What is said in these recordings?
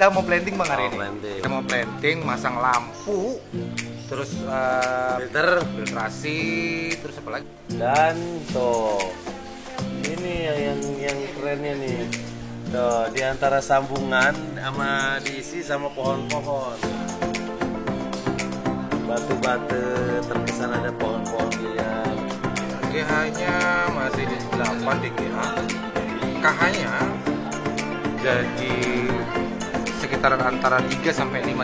Kita mau planting bang hari ini. Planting. Kita mau planting, masang lampu, terus filtrasi, terus apa lagi? Dan tuh ini yang kerennya nih. Tuh di antara sambungan sama diisi sama pohon-pohon. Batu-batu terkesan ada pohon-pohon liar. GH-nya masih di 8 DGH. KH-nya jadi sekitaran antara 3 sampai 5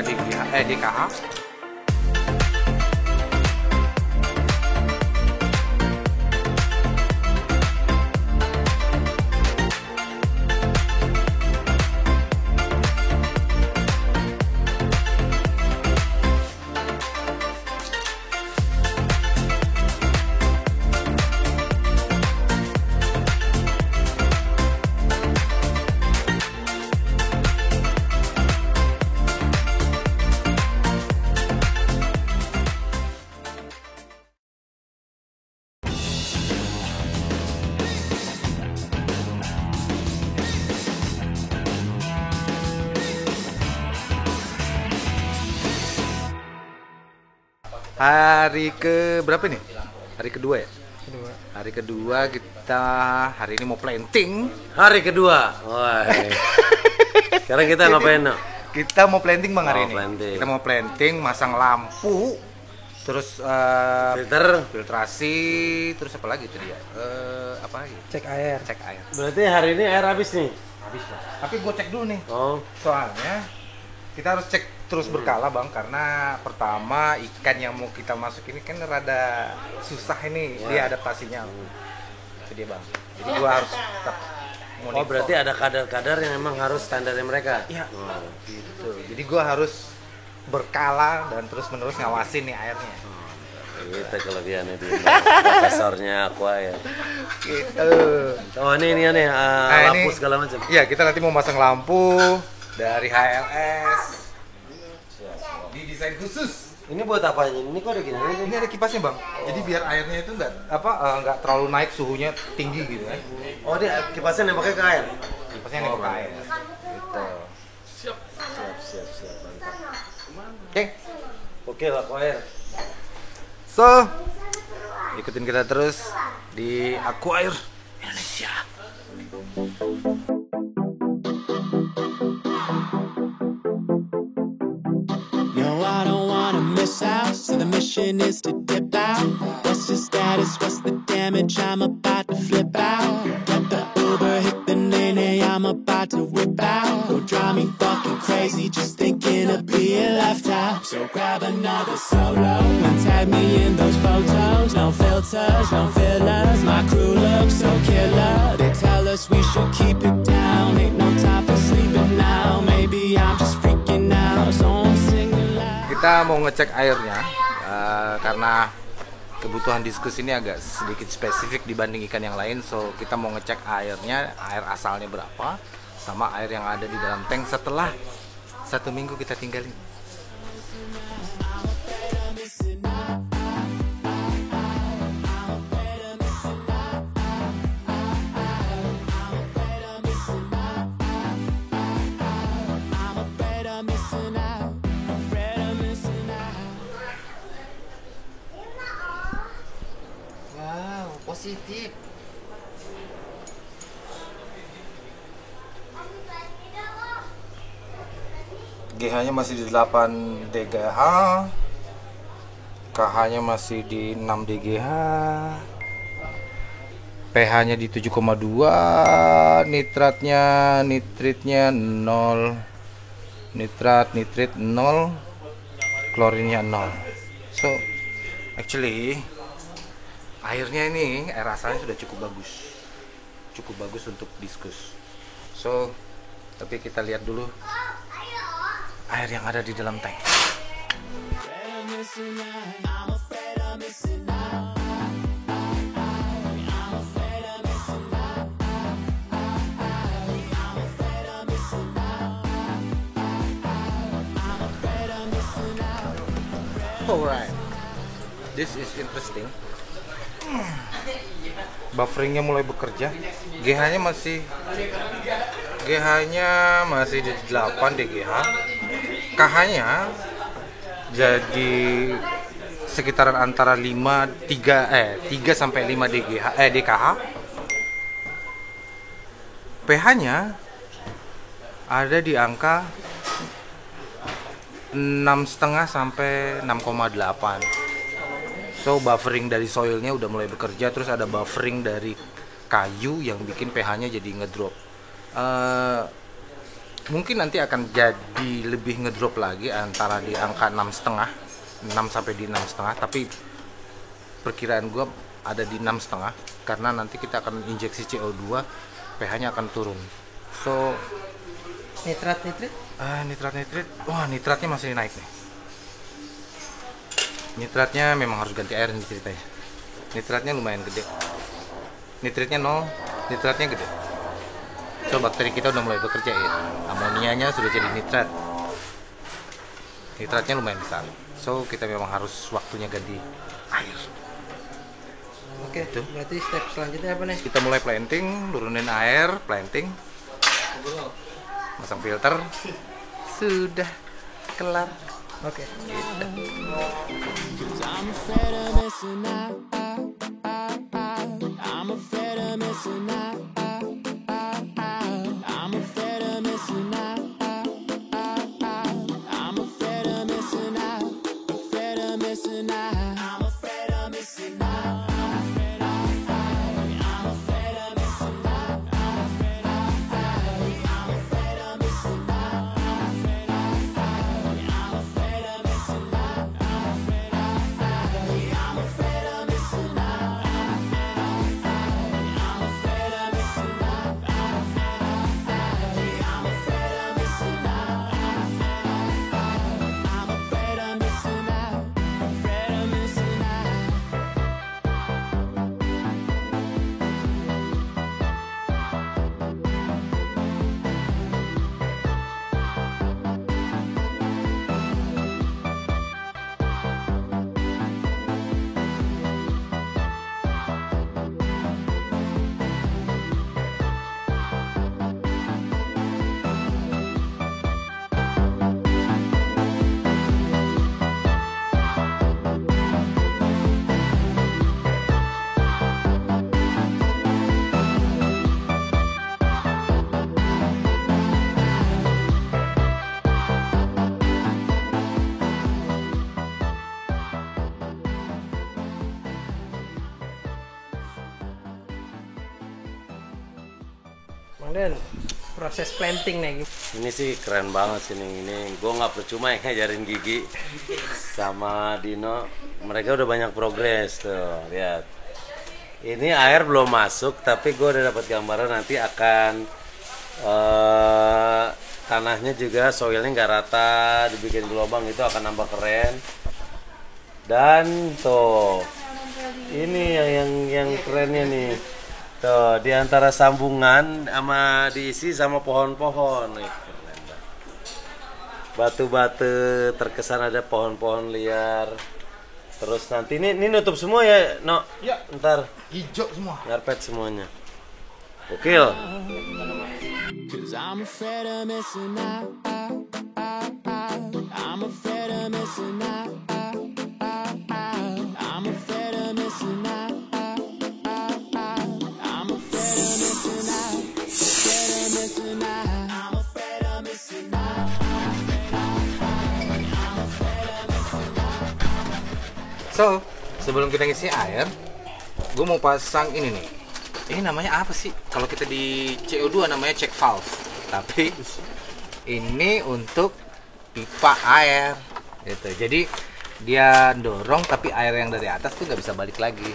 DKH. Hari ke berapa nih? Hari kedua ya? Hari kedua kita hari ini mau planting. Hari kedua. Wah. Sekarang kita ngapain, no? Kita mau planting bang hari ini. Planting. Kita mau planting, masang lampu, terus filtrasi, terus apa lagi tadi ya? Apa lagi? Cek air. Cek air. Berarti hari ini air habis nih. Habis bang. Tapi gue cek dulu nih. Oh. Soalnya kita harus cek terus berkala bang, karena pertama ikan yang mau kita masuk ini kan rada susah ini dia adaptasinya. Itu dia bang. Jadi gua harus tetap monitor. Oh, berarti ada kadar-kadar yang emang harus standarnya mereka. Iya. Gitu. Jadi gua harus berkala dan terus menerus ngawasin nih airnya. Itu kelebihannya di profesornya Aqua ya. Gitu. Oh ini nih lampu ini, segala macam. Iya, kita nanti mau masang lampu dari HLS. Didesain khusus. Ini buat apa ini? Ini kok ada gini? Ini ada kipasnya bang. Jadi biar airnya itu nggak terlalu naik suhunya tinggi gitu kan. Oh dia kipasnya nembaknya ke air. Kipasnya nembak ke air. Gitu. Siap. Oke. Oke lah ke air. So, ikutin kita terus di Aquair Indonesia. No, I don't wanna miss out, so the mission is to dip out. What's the status, what's the damage, I'm about to flip out. Get the Uber, hit the nene, I'm about to whip out. Don't drive me fucking crazy, just thinking of being left out. So grab another solo, and tag me in those photos. No filters, no fillers, my crew looks so killer. They tell us we should keep it down, ain't no time for sleeping now. Maybe I'm just freaking out, so I'm singing. Kita mau ngecek airnya karena kebutuhan diskusi ini agak sedikit spesifik dibanding ikan yang lain. So kita mau ngecek airnya, air asalnya berapa, sama air yang ada di dalam tank setelah 1 minggu kita tinggalin. Positif. GH-nya masih di 8 DGH, KH-nya masih di 6 DGH, pH-nya di 7,2, nitritnya 0, nitrit 0, klorinnya 0. So, actually airnya ini, air asalnya sudah cukup bagus untuk diskus. So, tapi kita lihat dulu air yang ada di dalam tank. Alright, this is interesting. Bufferingnya mulai bekerja. GH-nya masih GH-nya masih di 8 DGH. KH-nya jadi sekitaran antara 3 sampai 5 DKH. pH-nya ada di angka 6,5 sampai 6,8. So buffering dari soilnya udah mulai bekerja, terus ada buffering dari kayu yang bikin pH-nya jadi ngedrop. Mungkin nanti akan jadi lebih ngedrop lagi antara di angka 6,5, 6 sampai di 6,5, tapi perkiraan gua ada di 6,5 karena nanti kita akan injeksi CO2, pH-nya akan turun. So Nitrat. nitrat, wah nitratnya masih naik nih. Nitratnya memang harus ganti air nih ceritanya. Nitratnya lumayan gede. Nitritnya 0, nitratnya gede. So bakteri kita udah mulai bekerja ya. Amonianya sudah jadi nitrat. Nitratnya lumayan besar. So kita memang harus waktunya ganti air. Oke, berarti step selanjutnya apa nih? Kita mulai planting, turunin air, planting, masang filter, sudah kelar. Oke. Cause I'm afraid of missing out. I'm afraid of missing out. I'm afraid of missing out. I'm afraid of missing out. Afraid of missing out. I'm afraid of missing out. Bang Den, proses planting nih. Ini sih keren banget sih nih. Ini gue nggak percuma ya ngajarin Gigi sama Dino. Mereka udah banyak progres tuh, lihat. Ini air belum masuk, tapi gue udah dapat gambaran nanti akan tanahnya juga soilnya nggak rata, dibikin gelombang, itu akan nambah keren. Dan tuh, ini yang kerennya nih. Tuh, di antara sambungan sama diisi sama pohon-pohon nih. Batu-batu terkesan ada pohon-pohon liar. Terus nanti ini nutup semua ya, No? Ya. Ntar Hijau semua. ngarpet semuanya. Gokil. Cause I'm afraid of missing out. I'm afraid of missing out. I'm afraid of missing out. I'm afraid of missing out. Afraid of missing out. I'm afraid of missing out. So, sebelum kita ngisi air, gue mau pasang ini nih. Ini namanya apa sih? Kalau kita di CO2 namanya check valve. Tapi ini untuk pipa air. Gitu. Jadi dia dorong tapi air yang dari atas tuh nggak bisa balik lagi.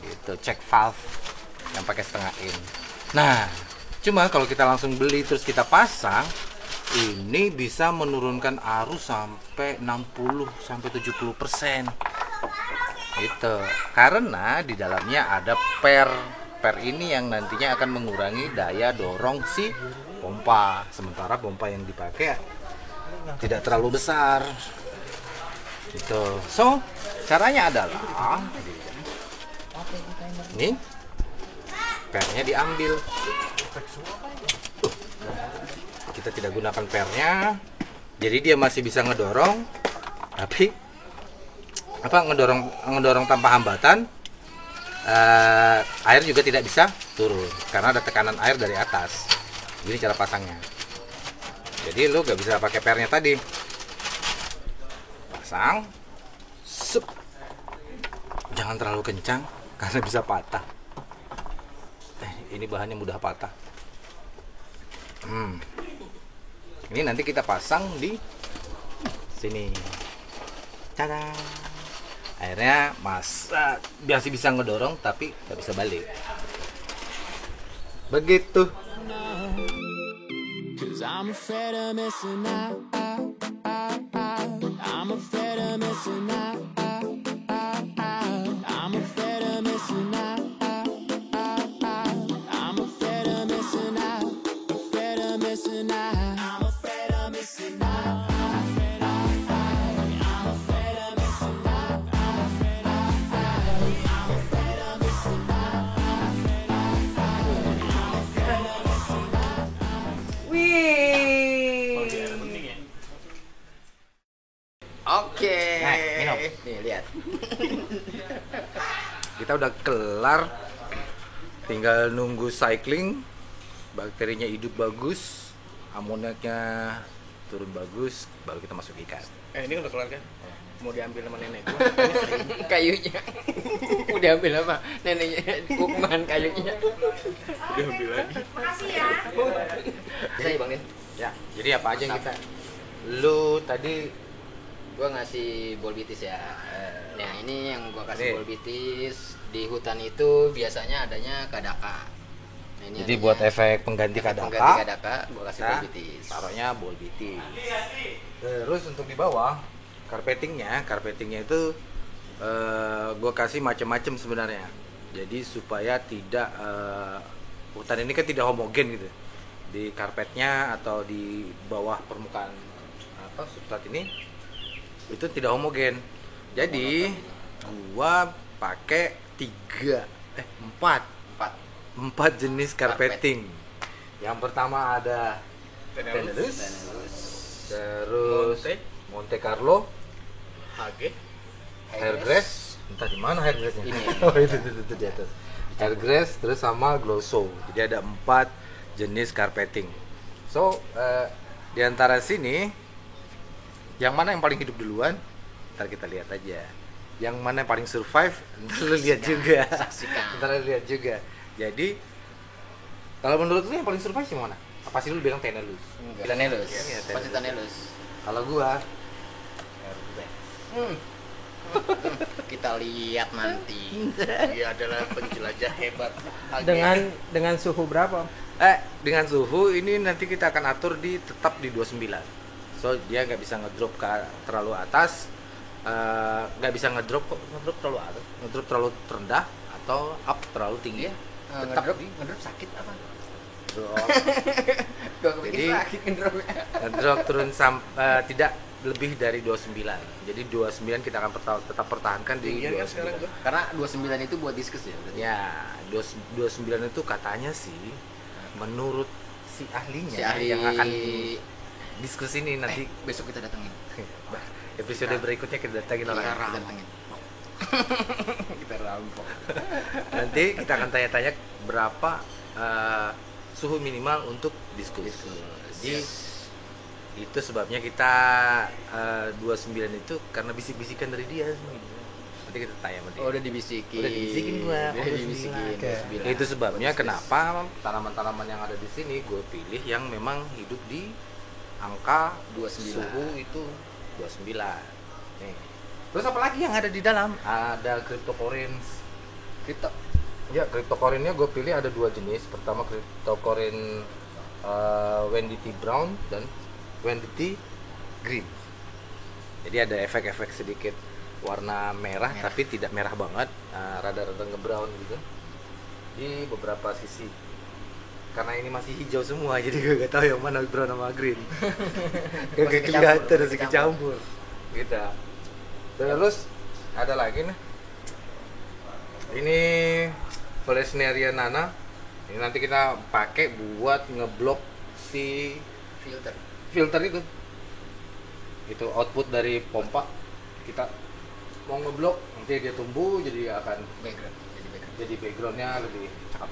Gitu, check valve yang pakai setengah in. Nah, cuma kalau kita langsung beli terus kita pasang, ini bisa menurunkan arus sampai 60 sampai 70%. Itu karena di dalamnya ada per ini yang nantinya akan mengurangi daya dorong si pompa, sementara pompa yang dipakai tidak terlalu besar gitu. So caranya adalah ini pernya diambil, kita tidak gunakan pernya, jadi dia masih bisa ngedorong, tapi ngedorong tanpa hambatan. Air juga tidak bisa turun karena ada tekanan air dari atas. Ini cara pasangnya. Jadi lu gak bisa pakai pernya tadi. Pasang, sup. Jangan terlalu kencang karena bisa patah. Ini bahannya mudah patah. Ini nanti kita pasang di sini. Tada. Akhirnya masih bisa ngedorong tapi nggak bisa balik. Begitu. Cause I'm afraid of missing out. I'm afraid of missing out. I'm afraid of missing out. I'm afraid of missing out. Afraid of missing out. I'm afraid of missing out. Oke. Minum. Nih lihat. Kita udah kelar, tinggal nunggu cycling. Bakterinya hidup bagus, amoniaknya turun bagus, baru kita masuk ikan. Ini udah kelar kan? Mau diambil sama nenek gua. Kayunya. Mau diambil apa? Neneknya hukuman kayunya. Diambil lagi. Makasih ya. Saya Bang Din. Ya, jadi apa aja yang kita? Lu tadi Gua ngasih ball bitis ya. Nah, ini yang gua kasih Nih. ball bitis di hutan itu biasanya adanya kadaka. Nah, ini jadi adanya buat efek pengganti pengganti kadaka, kadaka, gua kasih kita ball bitis. taruhnya ball bitis. Terus untuk di bawah carpetingnya itu gue kasih macam-macam sebenarnya. Jadi supaya tidak hutan ini kan tidak homogen gitu. Di karpetnya atau di bawah permukaan substrat ini itu tidak homogen. Jadi gua pakai 4 jenis carpeting. Yang pertama ada Tenellus, terus Monte Carlo, Hairgrass. Entah di mana Hairgrassnya. Ini. Oh itu di atas. Hairgrass terus sama Glosso. Jadi ada 4 jenis carpeting. So di antara sini yang mana yang paling hidup duluan? Ntar kita lihat aja. Yang mana yang paling survive? Ntar lu lihat juga. Saksikan. Ntar lu lihat juga. Jadi kalau menurut lu yang paling survive sih mana? Apa sih lu bilang Tenellus? Tanellus. Iya, Pasti Tanellus. Kalau gua Kita lihat nanti. Dia adalah penjelajah hebat. Dengan suhu berapa? dengan suhu ini nanti kita akan atur tetap di 29. So dia nggak bisa ngedrop terlalu atas, nggak bisa ngedrop terlalu atas, ngedrop terlalu rendah atau up terlalu tinggi. Tetap ngedrop sakit apa? drop. Gua Jadi, pikir sakit ngedropnya. Ngedrop turun tidak lebih dari 29. Jadi 29 kita akan tetap pertahankan di 29. Karena 29 itu buat diskus ya berarti. Ya, 29 itu katanya sih menurut si ahlinya Si ahli yang akan diskusi ini nanti besok kita datengin. episode berikutnya kita datangin orang. Kita datengin. Kita rampok. Nanti kita akan tanya-tanya berapa suhu minimal untuk diskusi. Jadi itu sebabnya kita 29 itu karena bisik-bisikan dari dia sih. Nanti kita tanya sama dia. Oh, udah dibisikin. Udah dibisikin gua. Udah dibisikin. Oke. Itu sebabnya kenapa tanaman-tanaman yang ada di sini gue pilih yang memang hidup di angka 29. suhu itu 29. Nih. Terus apa lagi yang ada di dalam? Ada cryptocorynes. Kripto. Ya, cryptocoryne-nya gue pilih ada 2 jenis. Pertama cryptocoryne Wendy's brown dan Wendy's green. Jadi ada efek-efek sedikit warna merah, tapi tidak merah banget, rada-rada nge-brown gitu di beberapa sisi. Karena ini masih hijau semua, jadi gue gak tahu yang mana brown sama green. Gak kelihatan, masih kecampur. Gitu. Terus ada lagi nih. Ini Valesneria nana. Ini nanti kita pakai buat ngeblok si filter itu output dari pompa. Kita mau ngeblok nanti dia tumbuh jadi akan jadi backgroundnya lebih cakep.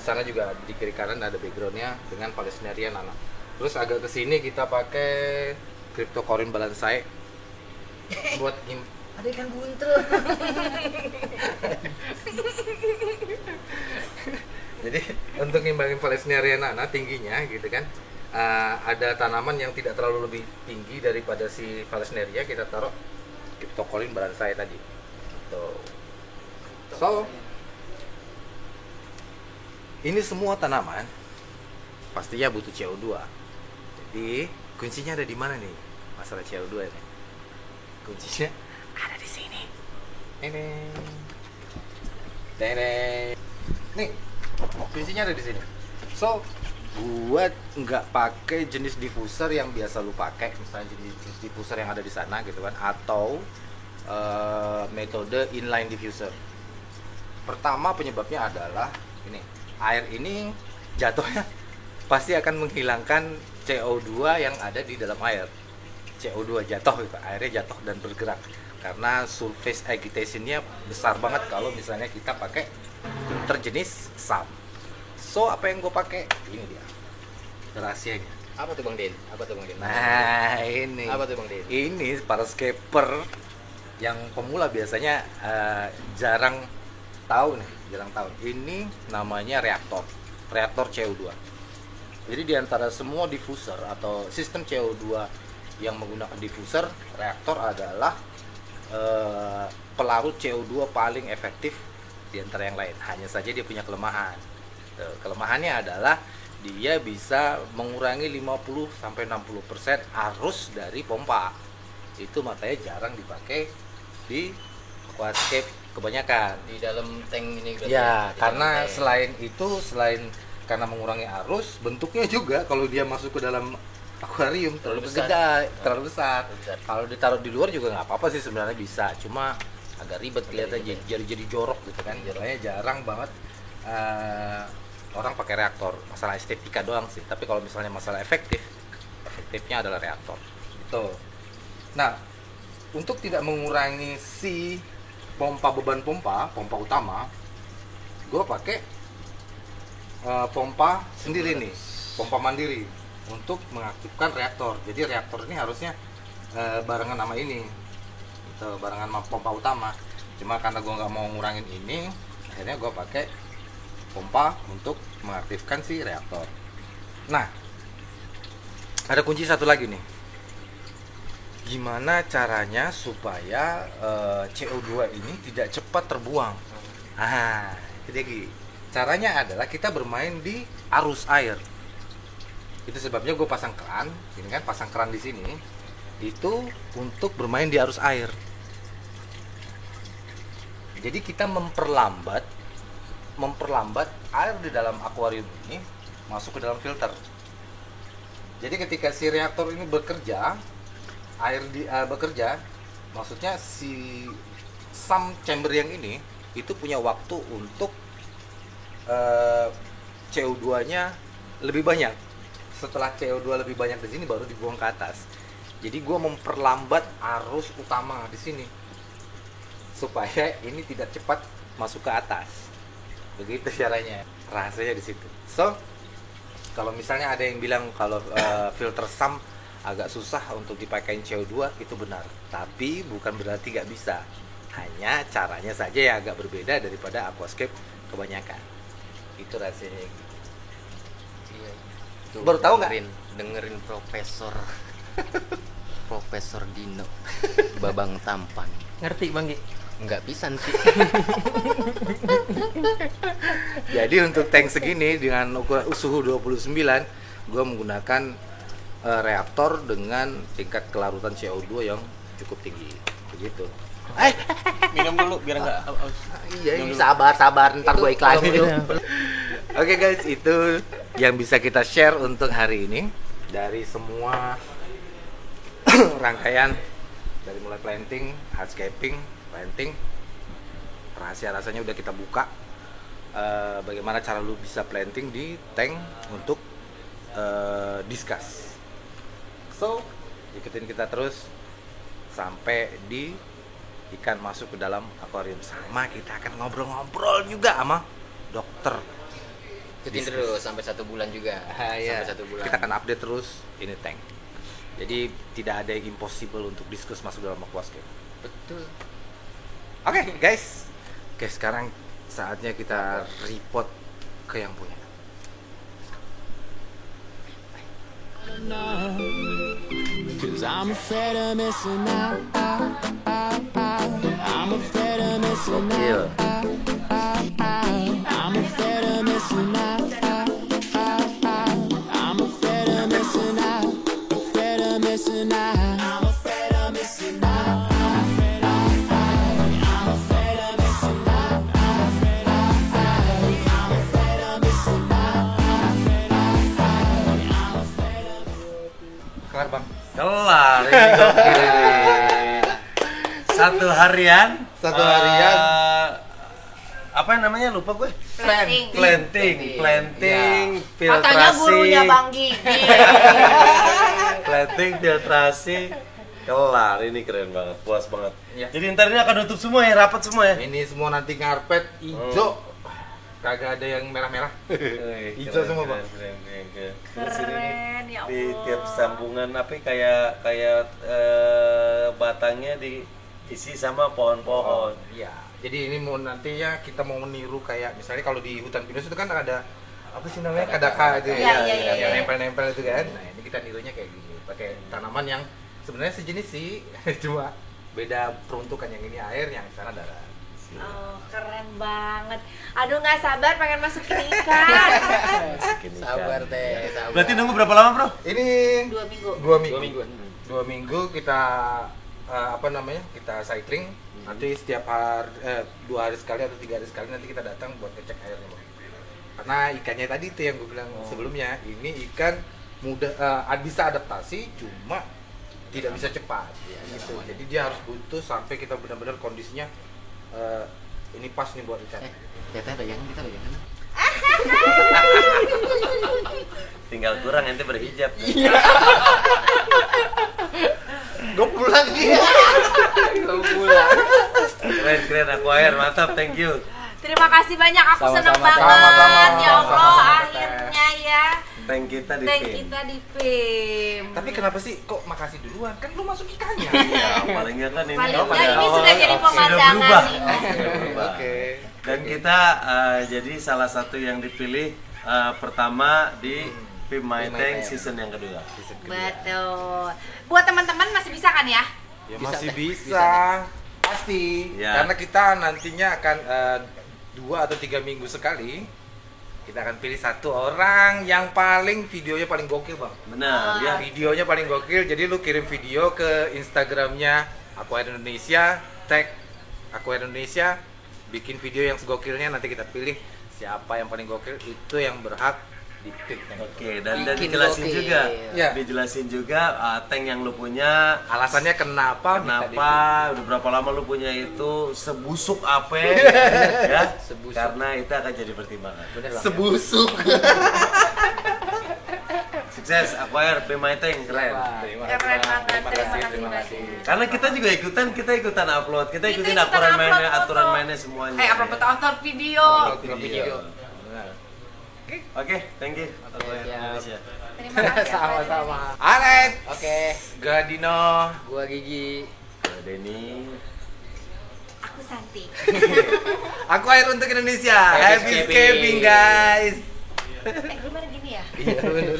Sana juga di kiri kanan ada backgroundnya dengan Vallisneria nana. Terus agak ke sini kita pakai Cryptocorin balansae buat Ada ikan buntel. jadi untuk ngimbangin Vallisneria nana tingginya gitu kan, ada tanaman yang tidak terlalu lebih tinggi daripada si Vallisneria, kita taruh Cryptocorin balansae tadi. Tuh. So ini semua tanaman pastinya butuh CO2. Jadi kuncinya ada di mana nih masalah CO2 ini? Kuncinya ada di sini. Ini. Nih, kuncinya ada di sini. So, buat nggak pakai jenis diffuser yang biasa lu pakai, misalnya jenis diffuser yang ada di sana gitu kan, atau metode inline diffuser. Pertama penyebabnya adalah ini, air ini jatuhnya pasti akan menghilangkan CO2 yang ada di dalam air. CO2 jatuh gitu, airnya jatuh dan bergerak karena surface agitation-nya besar banget kalau misalnya kita pakai filter jenis SAM. So apa yang gue pakai? Ini dia rahasianya. Apa tuh Bang Den? Nah ini. Apa tuh Bang Den? Ini para scaper yang pemula biasanya jarang tahu. Ini namanya reaktor CO2. Jadi di antara semua diffuser atau sistem CO2 yang menggunakan diffuser, reaktor adalah pelarut CO2 paling efektif di antara yang lain. Hanya saja dia punya kelemahan. Kelemahannya adalah dia bisa mengurangi 50-60% arus dari pompa. Itu makanya jarang dipakai di aquascape kebanyakan. Di dalam tank ini berarti. Ya, Di karena dalam tank. selain karena mengurangi arus, bentuknya juga kalau dia masuk ke dalam akuarium terlalu besar. Kalau ditaruh di luar juga nggak apa-apa sih sebenarnya, bisa, cuma agak ribet kelihatan, jadi jorok gitu kan. Makanya jarang banget orang pakai reaktor. Masalah estetika doang sih, tapi kalau misalnya masalah efektifnya adalah reaktor. Gitu. Nah, untuk tidak mengurangi si beban pompa utama, gue pakai pompa sendiri nih, pompa mandiri untuk mengaktifkan reaktor. Jadi reaktor ini harusnya barengan sama ini, gitu, barengan sama pompa utama. Cuma karena gue nggak mau ngurangin ini, akhirnya gue pakai pompa untuk mengaktifkan si reaktor. Nah, ada kunci satu lagi nih. Gimana caranya supaya CO2 ini tidak cepat terbuang? Jadi caranya adalah kita bermain di arus air. Itu sebabnya gue pasang keran, ini kan, pasang keran di sini itu untuk bermain di arus air. Jadi kita memperlambat air di dalam akuarium ini masuk ke dalam filter. Jadi ketika si reaktor ini bekerja, maksudnya si sump chamber yang ini itu punya waktu untuk CO2-nya lebih banyak. Setelah CO2 lebih banyak di sini baru dibuang ke atas. Jadi gue memperlambat arus utama di sini supaya ini tidak cepat masuk ke atas. Begitu caranya. Rahasianya di situ. So, kalau misalnya ada yang bilang kalau filter sump agak susah untuk dipakai CO2, itu benar. Tapi bukan berarti nggak bisa. Hanya caranya saja yang agak berbeda daripada aquascape kebanyakan. Itu rasanya. Iya. Baru tahu nggak? Dengerin Profesor Dino Babang Tampan. Ngerti Bang Gi? Nggak bisa nanti. Jadi untuk tank segini dengan ukuran suhu 29, gue menggunakan reaktor dengan tingkat kelarutan CO2 yang cukup tinggi. Begitu. Minum dulu biar nggak Iya, sabar, ntar gue iklanin dulu. Iya. Oke guys, itu yang bisa kita share untuk hari ini dari semua rangkaian, dari mulai planting, hardscaping, planting. Rahasia-rahasianya udah kita buka. Bagaimana cara lu bisa planting di tank untuk discuss. So, ikutin kita terus sampai di ikan masuk ke dalam akuarium. Sama kita akan ngobrol-ngobrol juga sama dokter. Ikutin terus sampai 1 bulan juga. Iya. Sampai 1 bulan. Kita akan update terus ini tank. Jadi tidak ada yang impossible untuk diskus masuk dalam aquascape. Betul. Oke, guys. Oke, sekarang saatnya kita report ke yang punya. Cause I'm afraid of missing out. I'm afraid of missing Gokil. out. I'm afraid of missing out. I'm afraid of missing out. Afraid of missing out. I'm afraid of missing out. I'm afraid of missing out. I'm afraid of missing out. Kelar, Bang. Kelar ini gokil ini. Satu harian. Apa namanya lupa gue? Planting, Katanya gurunya filtrasi. Bang Gigi. Planting, filtrasi. Kelar, ini keren banget, puas banget. Iya. Jadi ntar ini akan tutup semua ya, rapat semua ya. Ini semua nanti ngarpet hijau. Kagak ada yang merah-merah. Hijau Keren, semua, Bang. keren. Terus ini Keren ya di Allah. tiap sambungan kayak batangnya diisi sama pohon-pohon. Iya. Jadi ini mau nantinya kita mau meniru kayak misalnya kalau di hutan pinus itu kan ada apa sih namanya kadaka itu Iya, iya, yang iya. nempel-nempel itu kan. Nah, ini kita nirunya kayak gini, pakai tanaman yang sebenarnya sejenis sih, cuma beda peruntukan. Yang ini air, yang sana darat. Oh, keren banget. Aduh, nggak sabar pengen masukin ikan. Sabar teh, sabar. Berarti nunggu berapa lama, Bro? Ini 2 minggu. 2 minggu. 2 mingguan. 2 minggu kita kita cycling. Nanti setiap hari 2 hari sekali atau 3 hari sekali nanti kita datang buat ngecek airnya, Bang. Karena ikannya tadi itu yang gue bilang sebelumnya, ini ikan mudah bisa adaptasi, cuma tidak bisa cepat gitu. Jadi dia harus butuh sampai kita benar-benar kondisinya ini pas nih buat ikan. Kita pegangan, kita pegangan. Tinggal kurang ente berhijab. Gue pulang nih. Keren aquarium, mantap, thank you. Terima kasih banyak, aku Sama-sama, seneng banget. sama-sama. Ya Allah, Sama-sama, akhirnya ya. Thank kita di Thank PIM. kita di PIM. Tapi kenapa sih kok makasih duluan? Kan lu masuk ikannya. Ya, paling nggak kan ini. Paling Oh, nggak pada ini awal sudah jadi sudah pemandangan berubah. nih. Sudah berubah. Oke. Dan kita jadi salah satu yang dipilih pertama di PIM My PIM My Tank Tank. season yang kedua. Betul. Buat teman-teman masih bisa kan ya? Ya Bisa, masih Teh. bisa. Bisa, Pasti. Ya. Karena kita nantinya akan 2 atau 3 minggu sekali kita akan pilih satu orang yang paling videonya paling gokil, Bang. Benar, ya. Videonya paling gokil. Jadi lu kirim video ke Instagramnya Aquarium Indonesia, tag Aquarium Indonesia, bikin video yang segokilnya, nanti kita pilih siapa yang paling gokil, itu yang berhak di-pick. Oke, dan Bikin dijelasin gokil. juga. Ya. Dijelasin juga tank yang lu punya, Alasannya kenapa? minta kenapa, udah berapa lama lu punya itu, sebusuk apa ya? Sebusuk. Karena itu akan jadi pertimbangan. Bener, Bang. sebusuk. Sukses, Aquarium PIM My Tank, keren. Terima Keren kasih, banget, terima kasih, terima terima kasih. Karena kita juga ikutan upload, kita ikutin ikutan aturan upload mainnya, foto. aturan mainnya semuanya. Apa foto video? Upload Video. Oke, thank you. Aquarium Siap. Indonesia. Terima kasih. Sama-sama. Alright. Oke, Gua Dino. gua Gigi. Denny. Aku Santi. Aku air untuk Indonesia. Happy Happy escaping, escaping. guys. Gimana gini ya? Iya benar.